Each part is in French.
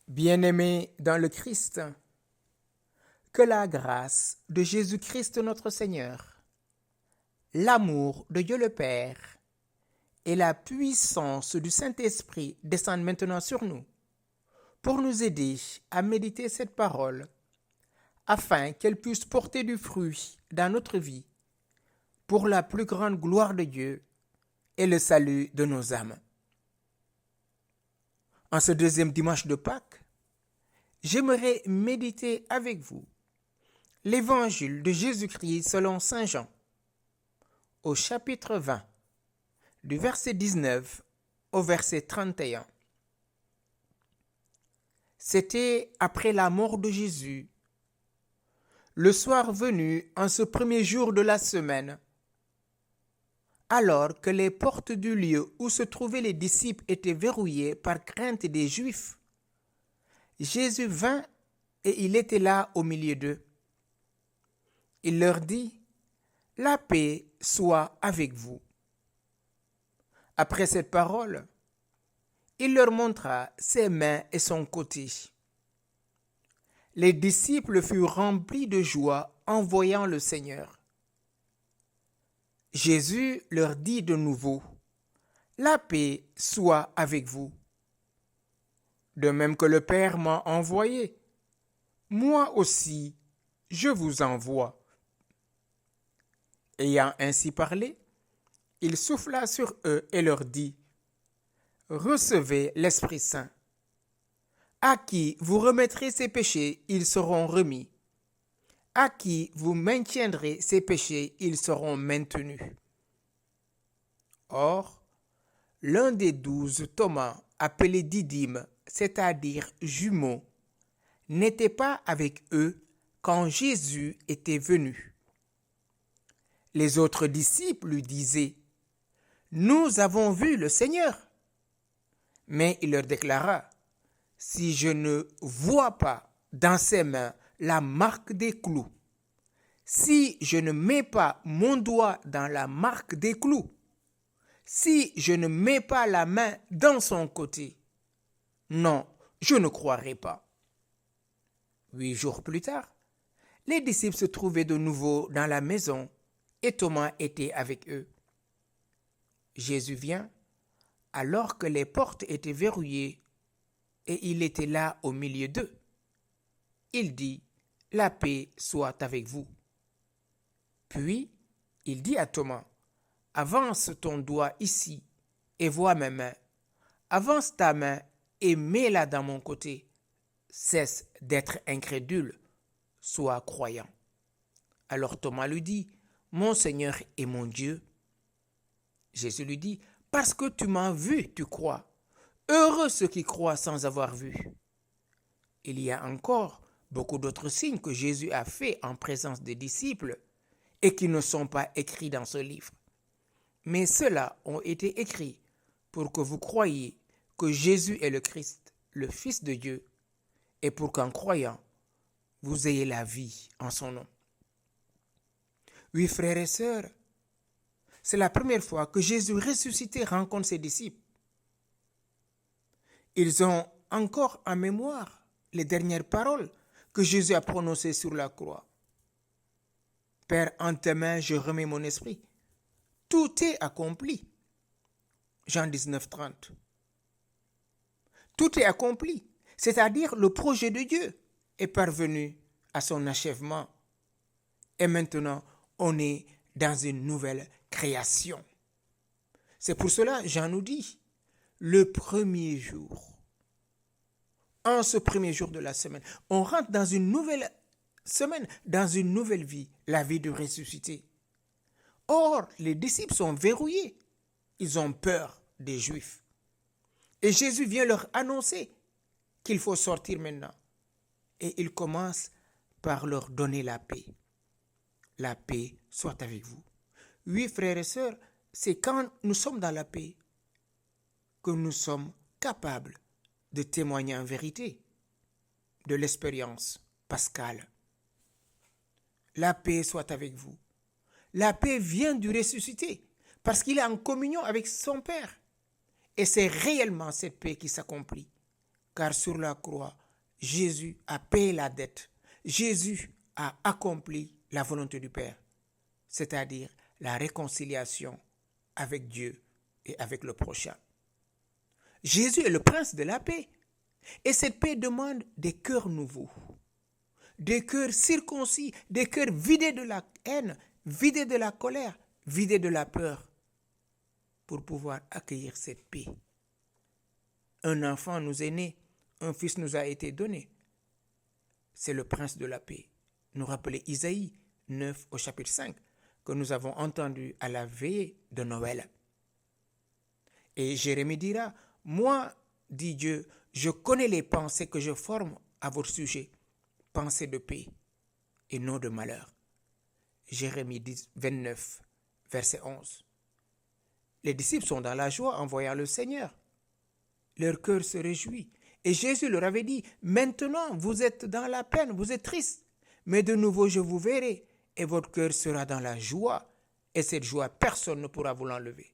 Bien-aimés dans le Christ, que la grâce de Jésus-Christ notre Seigneur, l'amour de Dieu le Père et la puissance du Saint-Esprit descendent maintenant sur nous pour nous aider à méditer cette parole afin qu'elle puisse porter du fruit dans notre vie pour la plus grande gloire de Dieu et le salut de nos âmes. En ce deuxième dimanche de Pâques, j'aimerais méditer avec vous l'Évangile de Jésus-Christ selon Saint Jean, au chapitre 20, du verset 19 au verset 31. C'était après la mort de Jésus, le soir venu en ce premier jour de la semaine, alors que les portes du lieu où se trouvaient les disciples étaient verrouillées par crainte des Juifs. Jésus vint et il était là au milieu d'eux. Il leur dit, « La paix soit avec vous. » Après cette parole, il leur montra ses mains et son côté. Les disciples furent remplis de joie en voyant le Seigneur. Jésus leur dit de nouveau, « La paix soit avec vous. » De même que le Père m'a envoyé, moi aussi je vous envoie. Ayant ainsi parlé, il souffla sur eux et leur dit, « Recevez l'Esprit Saint. À qui vous remettrez ses péchés, ils seront remis. À qui vous maintiendrez ses péchés, ils seront maintenus. » Or, l'un des 12, Thomas, appelé Didyme, c'est-à-dire jumeau, n'était pas avec eux quand Jésus était venu. Les autres disciples lui disaient, « Nous avons vu le Seigneur. » Mais il leur déclara, « Si je ne vois pas dans ses mains la marque des clous, si je ne mets pas mon doigt dans la marque des clous, si je ne mets pas la main dans son côté, non, je ne croirai pas. » 8 jours plus tard, les disciples se trouvaient de nouveau dans la maison et Thomas était avec eux. Jésus vient alors que les portes étaient verrouillées et il était là au milieu d'eux. Il dit, « La paix soit avec vous. » Puis, il dit à Thomas, « Avance ton doigt ici et vois mes mains. Avance ta main et mets-la dans mon côté. Cesse d'être incrédule, sois croyant. » Alors Thomas lui dit, « Mon Seigneur et mon Dieu. » Jésus lui dit, « Parce que tu m'as vu, tu crois. Heureux ceux qui croient sans avoir vu. » Il y a encore beaucoup d'autres signes que Jésus a faits en présence des disciples et qui ne sont pas écrits dans ce livre. Mais ceux-là ont été écrits pour que vous croyiez que Jésus est le Christ, le Fils de Dieu, et pour qu'en croyant, vous ayez la vie en son nom. Oui, frères et sœurs, c'est la première fois que Jésus ressuscité rencontre ses disciples. Ils ont encore en mémoire les dernières paroles que Jésus a prononcées sur la croix. « Père, en tes mains, je remets mon esprit. » Tout est accompli. Jean 19, 30. Tout est accompli, c'est-à-dire le projet de Dieu est parvenu à son achèvement. Et maintenant, on est dans une nouvelle création. C'est pour cela, Jean nous dit, le premier jour, en ce premier jour de la semaine, on rentre dans une nouvelle semaine, dans une nouvelle vie, la vie de ressuscité. Or, les disciples sont verrouillés. Ils ont peur des Juifs. Et Jésus vient leur annoncer qu'il faut sortir maintenant. Et il commence par leur donner la paix. La paix soit avec vous. Oui, frères et sœurs, c'est quand nous sommes dans la paix que nous sommes capables de témoigner en vérité de l'expérience pascale. La paix soit avec vous. La paix vient du ressuscité parce qu'il est en communion avec son Père. Et c'est réellement cette paix qui s'accomplit car sur la croix, Jésus a payé la dette. Jésus a accompli la volonté du Père, c'est-à-dire la réconciliation avec Dieu et avec le prochain. Jésus est le prince de la paix. Et cette paix demande des cœurs nouveaux, des cœurs circoncis, des cœurs vidés de la haine, vidés de la colère, vidés de la peur, pour pouvoir accueillir cette paix. Un enfant nous est né, un fils nous a été donné. C'est le prince de la paix. Nous rappelait Isaïe 9 au chapitre 5, que nous avons entendu à la veillée de Noël. Et Jérémie dira, « Moi, dit Dieu, je connais les pensées que je forme à votre sujet, pensées de paix et non de malheur. » Jérémie 29, verset 11. Les disciples sont dans la joie en voyant le Seigneur. Leur cœur se réjouit. Et Jésus leur avait dit, « Maintenant, vous êtes dans la peine, vous êtes tristes, mais de nouveau je vous verrai, et votre cœur sera dans la joie, et cette joie, personne ne pourra vous l'enlever. »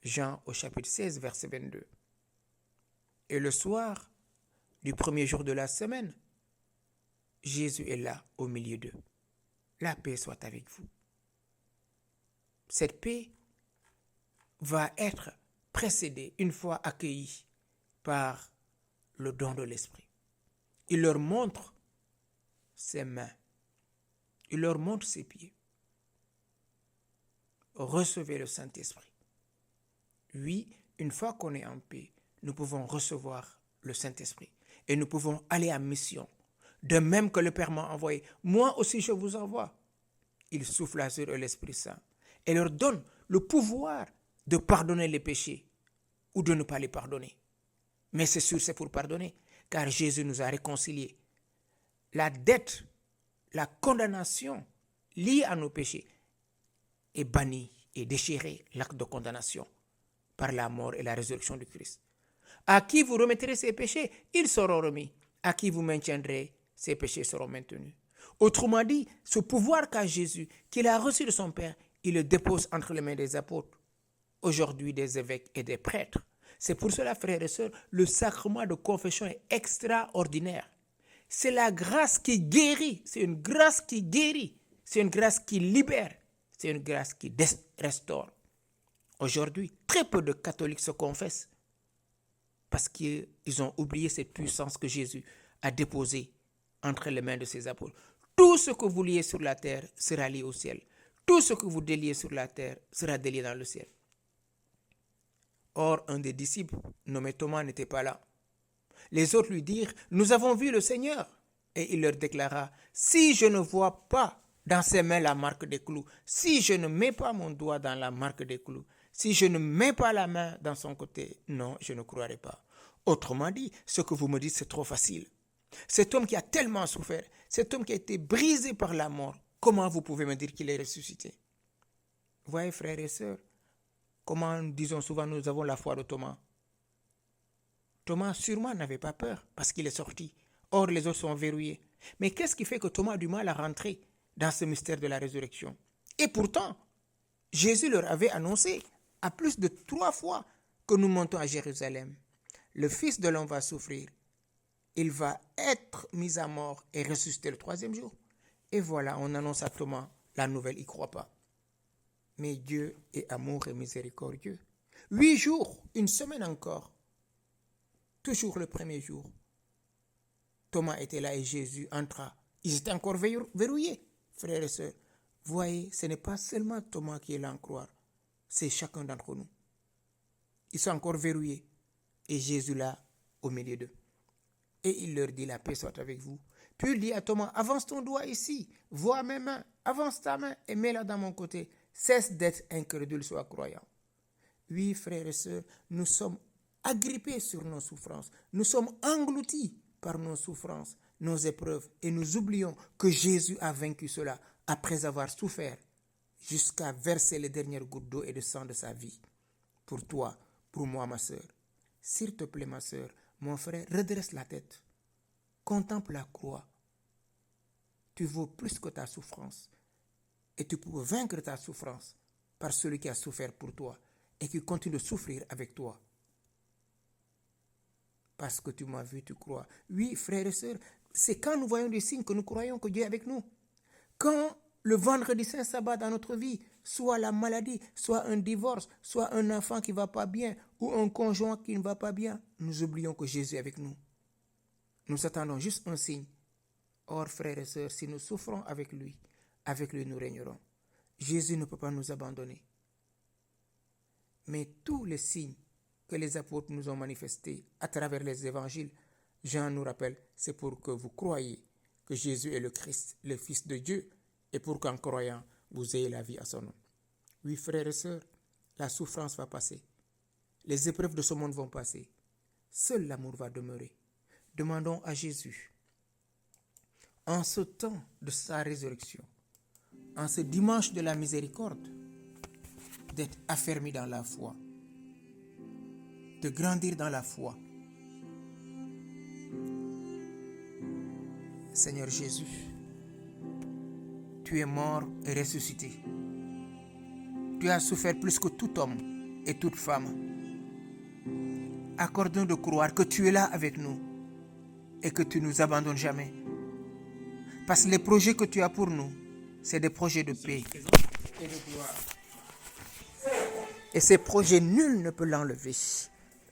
Jean au chapitre 16, verset 22. Et le soir du premier jour de la semaine, Jésus est là au milieu d'eux. La paix soit avec vous. Cette paix va être précédée, une fois accueillie, par le don de l'Esprit. Il leur montre ses mains. Il leur montre ses pieds. Recevez le Saint-Esprit. Oui, une fois qu'on est en paix, nous pouvons recevoir le Saint-Esprit et nous pouvons aller en mission. De même que le Père m'a envoyé, moi aussi je vous envoie. Il souffla sur eux l'Esprit Saint et leur donne le pouvoir de pardonner les péchés ou de ne pas les pardonner. Mais c'est sûr, c'est pour pardonner, car Jésus nous a réconciliés. La dette, la condamnation liée à nos péchés est bannie et déchirée, l'acte de condamnation, par la mort et la résurrection du Christ. À qui vous remettrez ces péchés, ils seront remis. À qui vous maintiendrez, ces péchés seront maintenus. Autrement dit, ce pouvoir qu'a Jésus, qu'il a reçu de son Père, il le dépose entre les mains des apôtres, aujourd'hui des évêques et des prêtres. C'est pour cela, frères et sœurs, le sacrement de confession est extraordinaire. C'est la grâce qui guérit, c'est une grâce qui guérit, c'est une grâce qui libère, c'est une grâce qui restaure. Aujourd'hui, très peu de catholiques se confessent parce qu'ils ont oublié cette puissance que Jésus a déposée entre les mains de ses apôtres. Tout ce que vous liez sur la terre sera lié au ciel. Tout ce que vous déliez sur la terre sera délié dans le ciel. Or, un des disciples, nommé Thomas, n'était pas là. Les autres lui dirent, « Nous avons vu le Seigneur. » Et il leur déclara, « Si je ne vois pas dans ses mains la marque des clous, si je ne mets pas mon doigt dans la marque des clous, si je ne mets pas la main dans son côté, non, je ne croirai pas. » Autrement dit, ce que vous me dites, c'est trop facile. Cet homme qui a tellement souffert, cet homme qui a été brisé par la mort, comment vous pouvez me dire qu'il est ressuscité? Voyez, frères et sœurs, comment disons souvent nous avons la foi de Thomas. Thomas sûrement n'avait pas peur parce qu'il est sorti. Or, les autres sont verrouillés. Mais qu'est-ce qui fait que Thomas a du mal à rentrer dans ce mystère de la résurrection? Et pourtant, Jésus leur avait annoncé à plus de 3 fois que nous montons à Jérusalem. Le Fils de l'homme va souffrir. Il va être mis à mort et ressusciter le 3e jour. Et voilà, on annonce à Thomas la nouvelle, il ne croit pas. Mais Dieu est amour et miséricordieux. 8 jours, une semaine encore. Toujours le premier jour. Thomas était là et Jésus entra. Ils étaient encore verrouillés, frères et sœurs. Voyez, ce n'est pas seulement Thomas qui est là en croire. C'est chacun d'entre nous. Ils sont encore verrouillés. Et Jésus là, au milieu d'eux. Et il leur dit, la paix soit avec vous. Puis il dit à Thomas, avance ton doigt ici, vois mes mains, avance ta main et mets-la dans mon côté. Cesse d'être incrédule, sois croyant. Oui, frères et sœurs, nous sommes agrippés sur nos souffrances. Nous sommes engloutis par nos souffrances, nos épreuves, et nous oublions que Jésus a vaincu cela après avoir souffert jusqu'à verser les dernières gouttes d'eau et de sang de sa vie. Pour toi, pour moi, ma sœur. S'il te plaît, ma sœur, mon frère, redresse la tête. Contemple la croix. Tu vaux plus que ta souffrance. Et tu peux vaincre ta souffrance par celui qui a souffert pour toi et qui continue de souffrir avec toi. Parce que tu m'as vu, tu crois. Oui, frères et sœurs, c'est quand nous voyons des signes que nous croyons que Dieu est avec nous. Quand le vendredi saint s'abat dans notre vie, soit la maladie, soit un divorce, soit un enfant qui ne va pas bien, ou un conjoint qui ne va pas bien, nous oublions que Jésus est avec nous. Nous attendons juste un signe. Or, frères et sœurs, si nous souffrons avec lui nous régnerons. Jésus ne peut pas nous abandonner. Mais tous les signes que les apôtres nous ont manifestés à travers les évangiles, Jean nous rappelle, c'est pour que vous croyiez que Jésus est le Christ, le Fils de Dieu, et pour qu'en croyant, vous ayez la vie à son nom. Oui, frères et sœurs, la souffrance va passer. Les épreuves de ce monde vont passer. Seul l'amour va demeurer. Demandons à Jésus, en ce temps de sa résurrection, en ce dimanche de la miséricorde, d'être affermi dans la foi, de grandir dans la foi. Seigneur Jésus, tu es mort et ressuscité. Tu as souffert plus que tout homme et toute femme. Accorde-nous de croire que tu es là avec nous et que tu ne nous abandonnes jamais. Parce que les projets que tu as pour nous, c'est des projets de paix et de gloire. Et ces projets, nul ne peut l'enlever.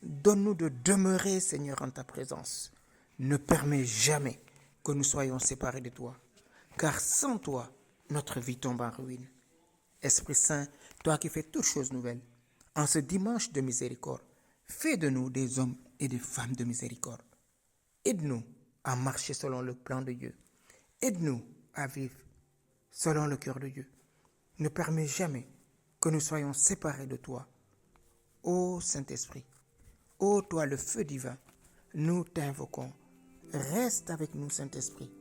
Donne-nous de demeurer, Seigneur, en ta présence. Ne permets jamais que nous soyons séparés de toi. Car sans toi, notre vie tombe en ruine. Esprit Saint, toi qui fais toutes choses nouvelles, en ce dimanche de miséricorde, fais de nous des hommes et des femmes de miséricorde. Aide-nous à marcher selon le plan de Dieu. Aide-nous à vivre selon le cœur de Dieu. Ne permets jamais que nous soyons séparés de toi. Ô Saint-Esprit, ô toi le feu divin, nous t'invoquons. Reste avec nous, Saint-Esprit.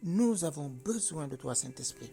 Nous avons besoin de toi, Saint-Esprit.